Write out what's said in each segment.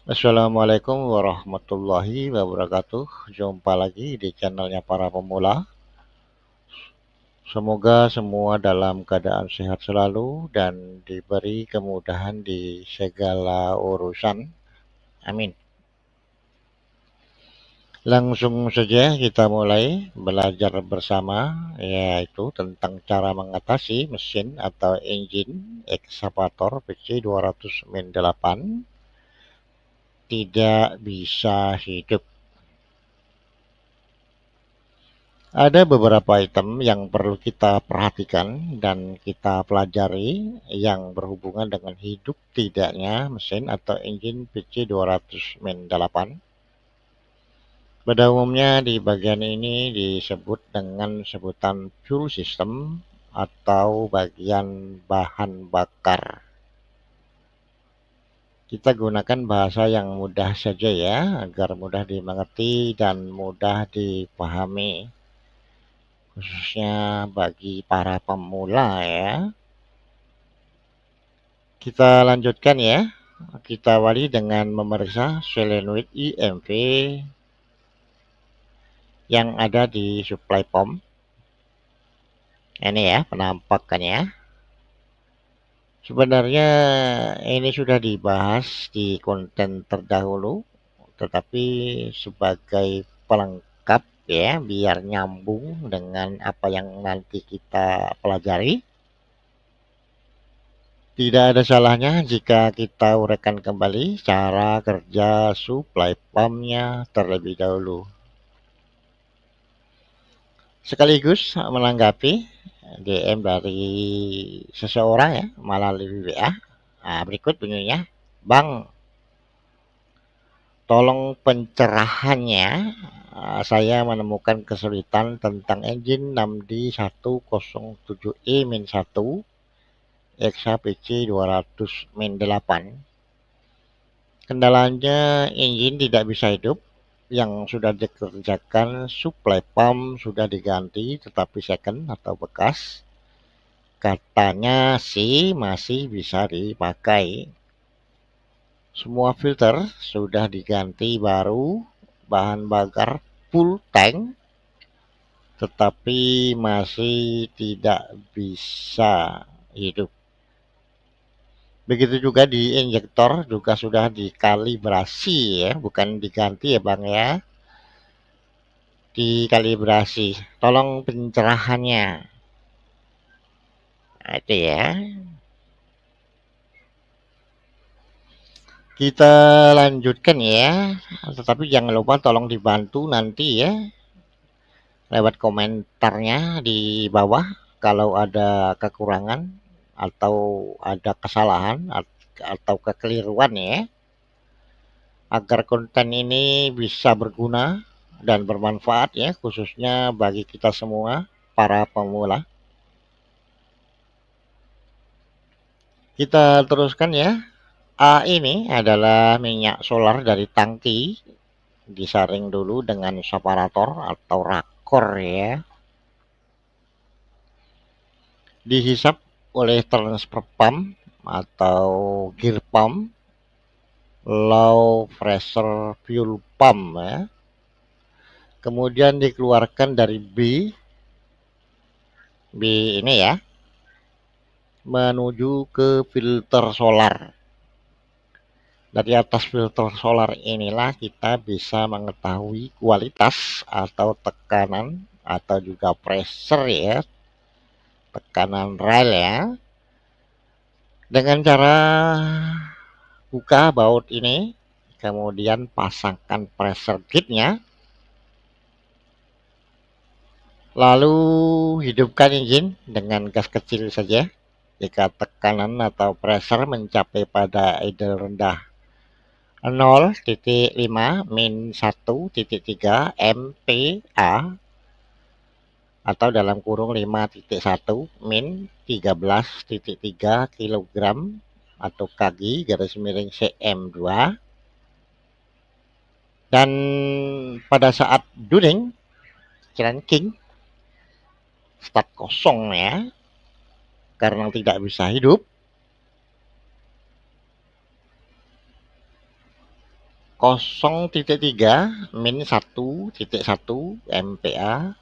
Assalamualaikum warahmatullahi wabarakatuh. Jumpa lagi di channelnya para pemula. Semoga semua dalam keadaan sehat selalu dan diberi kemudahan di segala urusan. Amin. Langsung saja kita mulai belajar bersama, yaitu tentang cara mengatasi mesin atau engine ekskavator PC200-8 tidak bisa hidup. Ada beberapa item yang perlu kita perhatikan dan kita pelajari yang berhubungan dengan hidup tidaknya mesin atau engine PC200-8. Pada umumnya di bagian ini disebut dengan sebutan fuel system atau bagian bahan bakar. Kita gunakan bahasa yang mudah saja ya, agar mudah dimengerti dan mudah dipahami, khususnya bagi para pemula ya. Kita lanjutkan ya. Kita awali dengan memeriksa solenoid IMV yang ada di supply pump. Ini ya penampakannya. Sebenarnya ini sudah dibahas di konten terdahulu, tetapi sebagai pelengkap ya, biar nyambung dengan apa yang nanti kita pelajari. Tidak ada salahnya jika kita uraikan kembali cara kerja supply pumpnya terlebih dahulu. Sekaligus menanggapi DM dari seseorang ya, melalui WA. Nah, berikut bunyinya, Bang, tolong pencerahannya. Saya menemukan kesulitan tentang engine 6D107E-1 XHPC 200-8. Kendalanya engine tidak bisa hidup, yang sudah dikerjakan supply pump sudah diganti tetapi second atau bekas. Katanya sih masih bisa dipakai. Semua filter sudah diganti baru, bahan bakar full tank, tetapi masih tidak bisa hidup. Begitu juga di injektor juga sudah dikalibrasi ya, bukan diganti ya Bang ya. Dikalibrasi. Tolong pencerahannya. Nah, itu ya. Kita lanjutkan ya. Tetapi jangan lupa tolong dibantu nanti ya, lewat komentarnya di bawah kalau ada kekurangan atau ada kesalahan atau kekeliruan ya, agar konten ini bisa berguna dan bermanfaat ya, khususnya bagi kita semua para pemula. Kita teruskan ya. A ini adalah minyak solar dari tangki, disaring dulu dengan separator atau rakor ya, dihisap oleh transfer pump atau gear pump, low pressure fuel pump ya. Kemudian dikeluarkan dari B ini ya, menuju ke filter solar. Dari atas filter solar inilah kita bisa mengetahui kualitas atau tekanan atau juga pressure ya, tekanan rel ya, dengan cara buka baut ini, kemudian pasangkan pressure gauge-nya, lalu hidupkan engine dengan gas kecil saja. Jika tekanan atau pressure mencapai pada idle rendah 0,5-1,3 MPa atau dalam kurung 5,1 min 13,3 kg atau kg garis miring cm2, dan pada saat during cranking start kosong ya, karena tidak bisa hidup, 0,3 min 1,1 MPa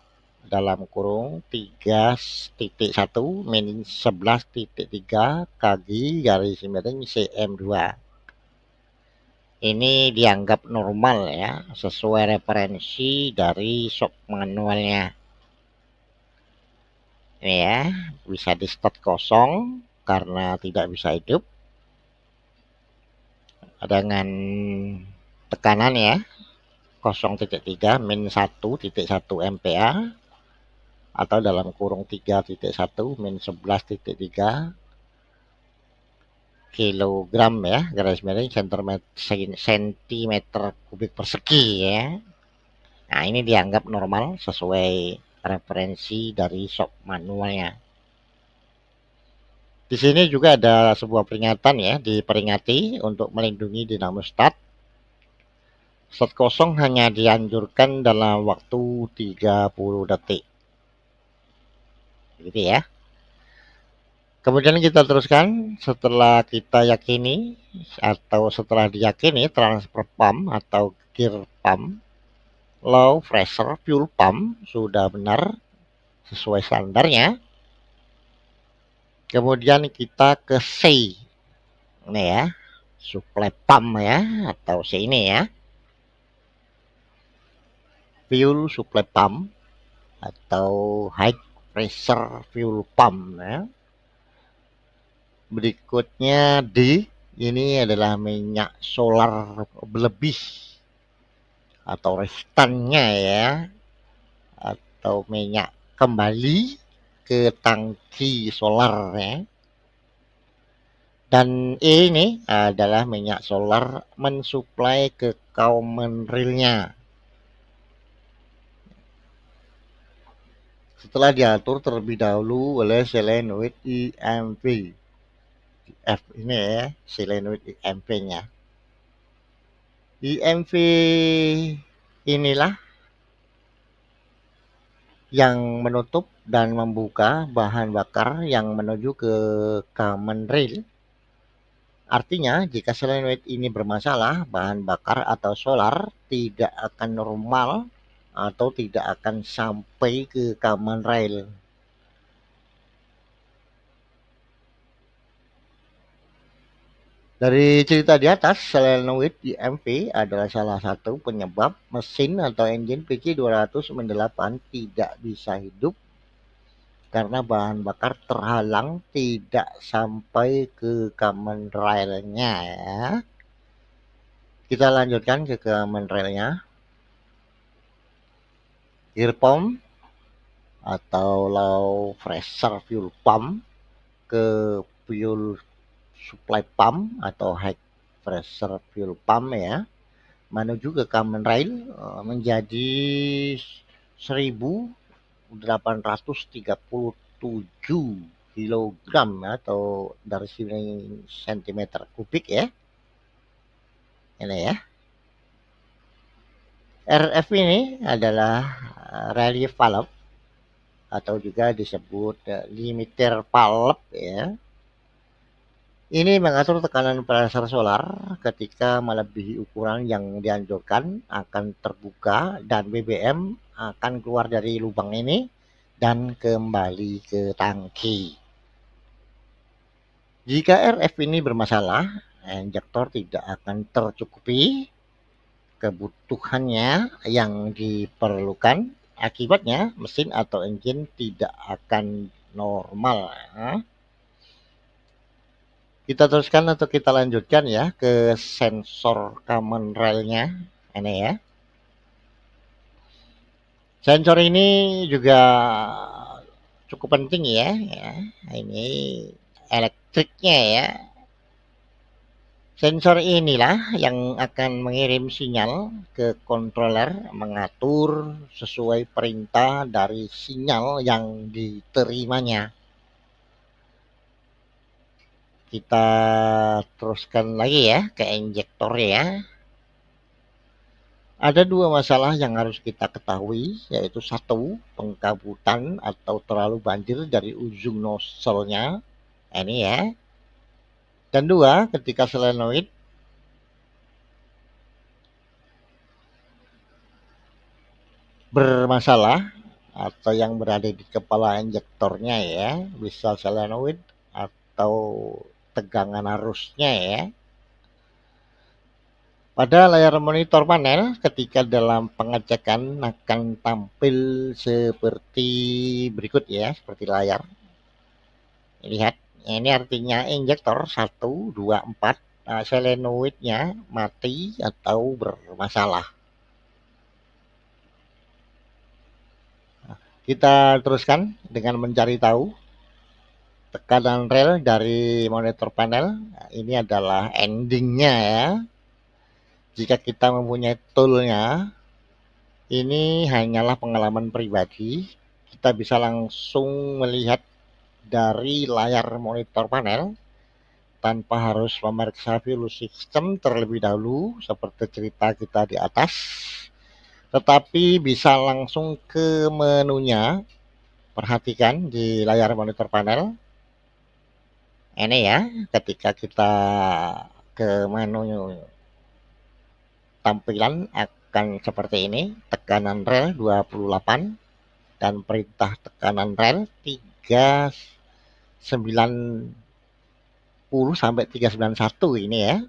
dalam kurung 3,1 min 11,3 kg garis miring cm2. Ini dianggap normal ya, sesuai referensi dari shop manualnya. Ini ya, bisa di start kosong karena tidak bisa hidup dengan tekanan ya 0,3 min 1,1 MPa atau dalam kurung 3,1 min 11,3 kilogram ya garis miring sentimeter kubik persegi ya. Nah, ini dianggap normal sesuai referensi dari shop manualnya. Di sini juga ada sebuah peringatan ya, diperingati untuk melindungi dinamo start. Start kosong hanya dianjurkan dalam waktu 30 detik. Gitu ya. Kemudian kita teruskan setelah kita yakini atau setelah diyakini transfer pump atau gear pump, low pressure fuel pump sudah benar sesuai standarnya. Kemudian kita ke C. Ini ya, supply pump ya atau C ini ya. Fuel supply pump atau high pressure fuel pump ya. Berikutnya D, ini adalah minyak solar berlebih atau restannya ya, atau minyak kembali ke tangki solar ya. Dan E ini adalah minyak solar mensuplai ke common railnya. Setelah diatur terlebih dahulu oleh solenoid IMV. F ini ya, solenoid IMV-nya. IMV inilah yang menutup dan membuka bahan bakar yang menuju ke common rail. Artinya, jika solenoid ini bermasalah, bahan bakar atau solar tidak akan normal atau tidak akan sampai ke common rail. Dari cerita di atas, solenoid IMV adalah salah satu penyebab mesin atau engine PC208 tidak bisa hidup karena bahan bakar terhalang tidak sampai ke common railnya ya. Kita lanjutkan ke common railnya. Gear pump atau low pressure fuel pump ke fuel supply pump atau high pressure fuel pump ya, menuju ke common rail menjadi 1.837 kilogram atau dari sini sentimeter kubik ya. Ini ya. RF ini adalah relief valve atau juga disebut limiter valve ya. Ini mengatur tekanan pressure solar ketika melebihi ukuran yang dianjurkan akan terbuka dan BBM akan keluar dari lubang ini dan kembali ke tangki. Jika RF ini bermasalah, injektor tidak akan tercukupi kebutuhannya yang diperlukan. Akibatnya mesin atau engine tidak akan normal. Kita teruskan atau kita lanjutkan ya ke sensor common railnya ini ya. Sensor ini juga cukup penting ya. Ini elektriknya ya. Sensor inilah yang akan mengirim sinyal ke controller mengatur sesuai perintah dari sinyal yang diterimanya. Kita teruskan lagi ya ke injektor ya. Ada dua masalah yang harus kita ketahui, yaitu satu, pengkabutan atau terlalu banjir dari ujung nozzle-nya, ini ya. Dan dua, ketika solenoid bermasalah atau yang berada di kepala injektornya ya, bisa solenoid atau tegangan arusnya ya. Pada layar monitor panel ketika dalam pengecekan akan tampil seperti berikut ya, seperti layar. Lihat, ini artinya injektor 1, 2, 4 solenoidnya mati atau bermasalah. Kita teruskan dengan mencari tahu tekanan rel dari monitor panel. Ini adalah endingnya ya. Jika kita mempunyai toolnya, ini hanyalah pengalaman pribadi. Kita bisa langsung melihat dari layar monitor panel tanpa harus memeriksa view system terlebih dahulu seperti cerita kita di atas. Tetapi bisa langsung ke menunya. Perhatikan di layar monitor panel. Ini ya, ketika kita ke menu tampilan akan seperti ini. Tekanan rel 28 dan perintah tekanan rel 390 sampai 391 ini ya.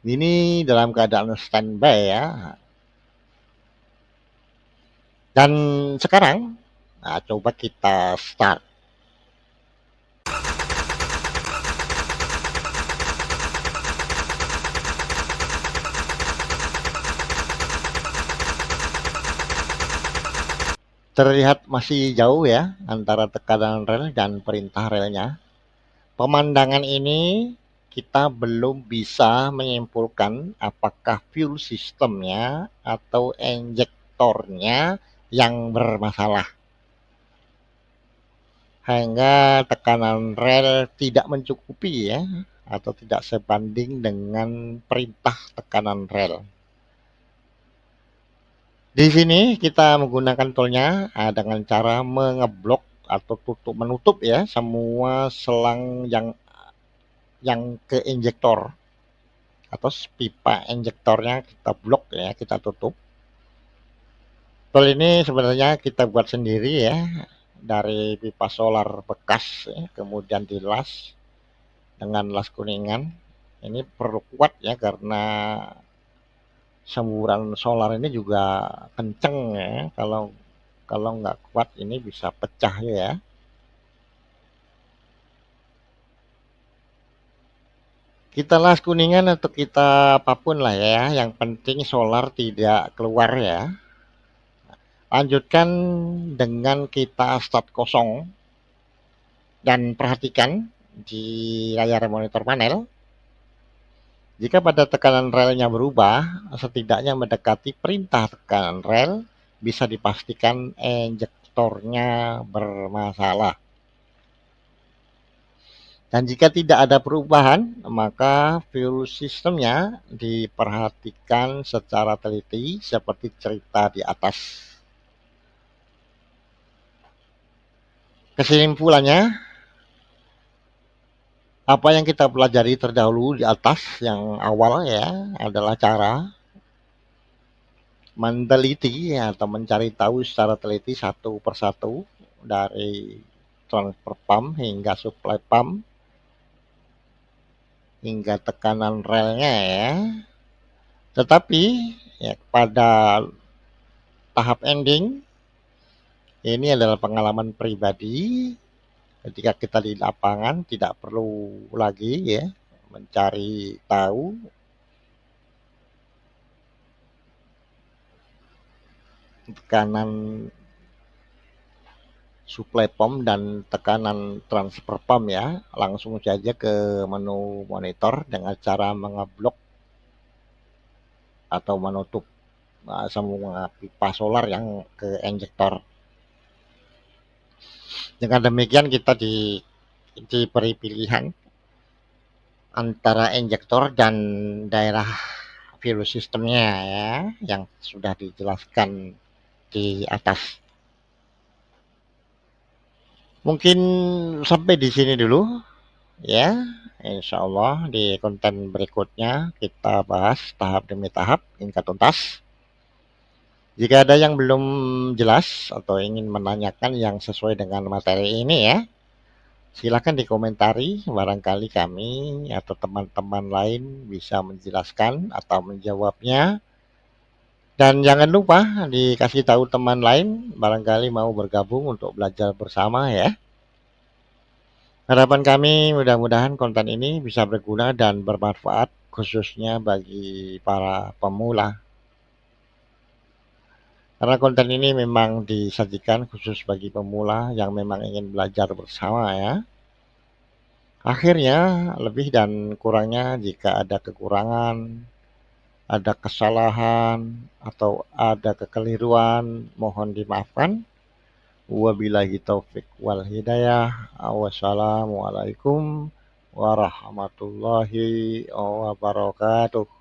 Ini dalam keadaan standby ya. Dan sekarang coba kita start. Terlihat masih jauh ya antara tekanan rel dan perintah relnya. Pemandangan ini kita belum bisa menyimpulkan apakah fuel sistemnya atau injektornya yang bermasalah. Hingga tekanan rel tidak mencukupi ya atau tidak sebanding dengan perintah tekanan rel. Di sini kita menggunakan toolnya dengan cara mengeblok atau menutup ya semua selang yang ke injektor atau pipa injektornya kita blok ya, kita tutup. Tool ini sebenarnya kita buat sendiri ya dari pipa solar bekas ya, kemudian dilas dengan las kuningan. Ini perlu kuat ya karena semburan solar ini juga kenceng ya. Kalau nggak kuat ini bisa pecah ya. Kita las kuningan atau kita apapun lah ya, yang penting solar tidak keluar ya. Lanjutkan dengan kita start kosong dan perhatikan di layar monitor panel. Jika pada tekanan relnya berubah, setidaknya mendekati perintah tekanan rel, bisa dipastikan injektornya bermasalah. Dan jika tidak ada perubahan, maka fuel sistemnya diperhatikan secara teliti seperti cerita di atas. Kesimpulannya, apa yang kita pelajari terdahulu di atas yang awal ya adalah cara meneliti atau mencari tahu secara teliti satu persatu dari transfer pump hingga supply pump hingga tekanan relnya ya. Tetapi ya, pada tahap ending ini adalah pengalaman pribadi. Ketika kita di lapangan tidak perlu lagi ya mencari tahu tekanan supply pump dan tekanan transfer pump ya. Langsung saja ke menu monitor dengan cara mengeblok atau menutup semua pipa solar yang ke injektor. Dengan demikian kita diberi pilihan antara injektor dan daerah fuel sistemnya ya yang sudah dijelaskan di atas. Mungkin sampai di sini dulu ya. Insya Allah di konten berikutnya kita bahas tahap demi tahap hingga tuntas. Jika ada yang belum jelas atau ingin menanyakan yang sesuai dengan materi ini ya, silakan dikomentari, barangkali kami atau teman-teman lain bisa menjelaskan atau menjawabnya. Dan jangan lupa dikasih tahu teman lain, barangkali mau bergabung untuk belajar bersama ya. Harapan kami mudah-mudahan konten ini bisa berguna dan bermanfaat khususnya bagi para pemula. Karena konten ini memang disajikan khusus bagi pemula yang memang ingin belajar bersama ya. Akhirnya, lebih dan kurangnya jika ada kekurangan, ada kesalahan, atau ada kekeliruan, mohon dimaafkan. Wabillahi taufik wal hidayah. Wassalamualaikum warahmatullahi wabarakatuh.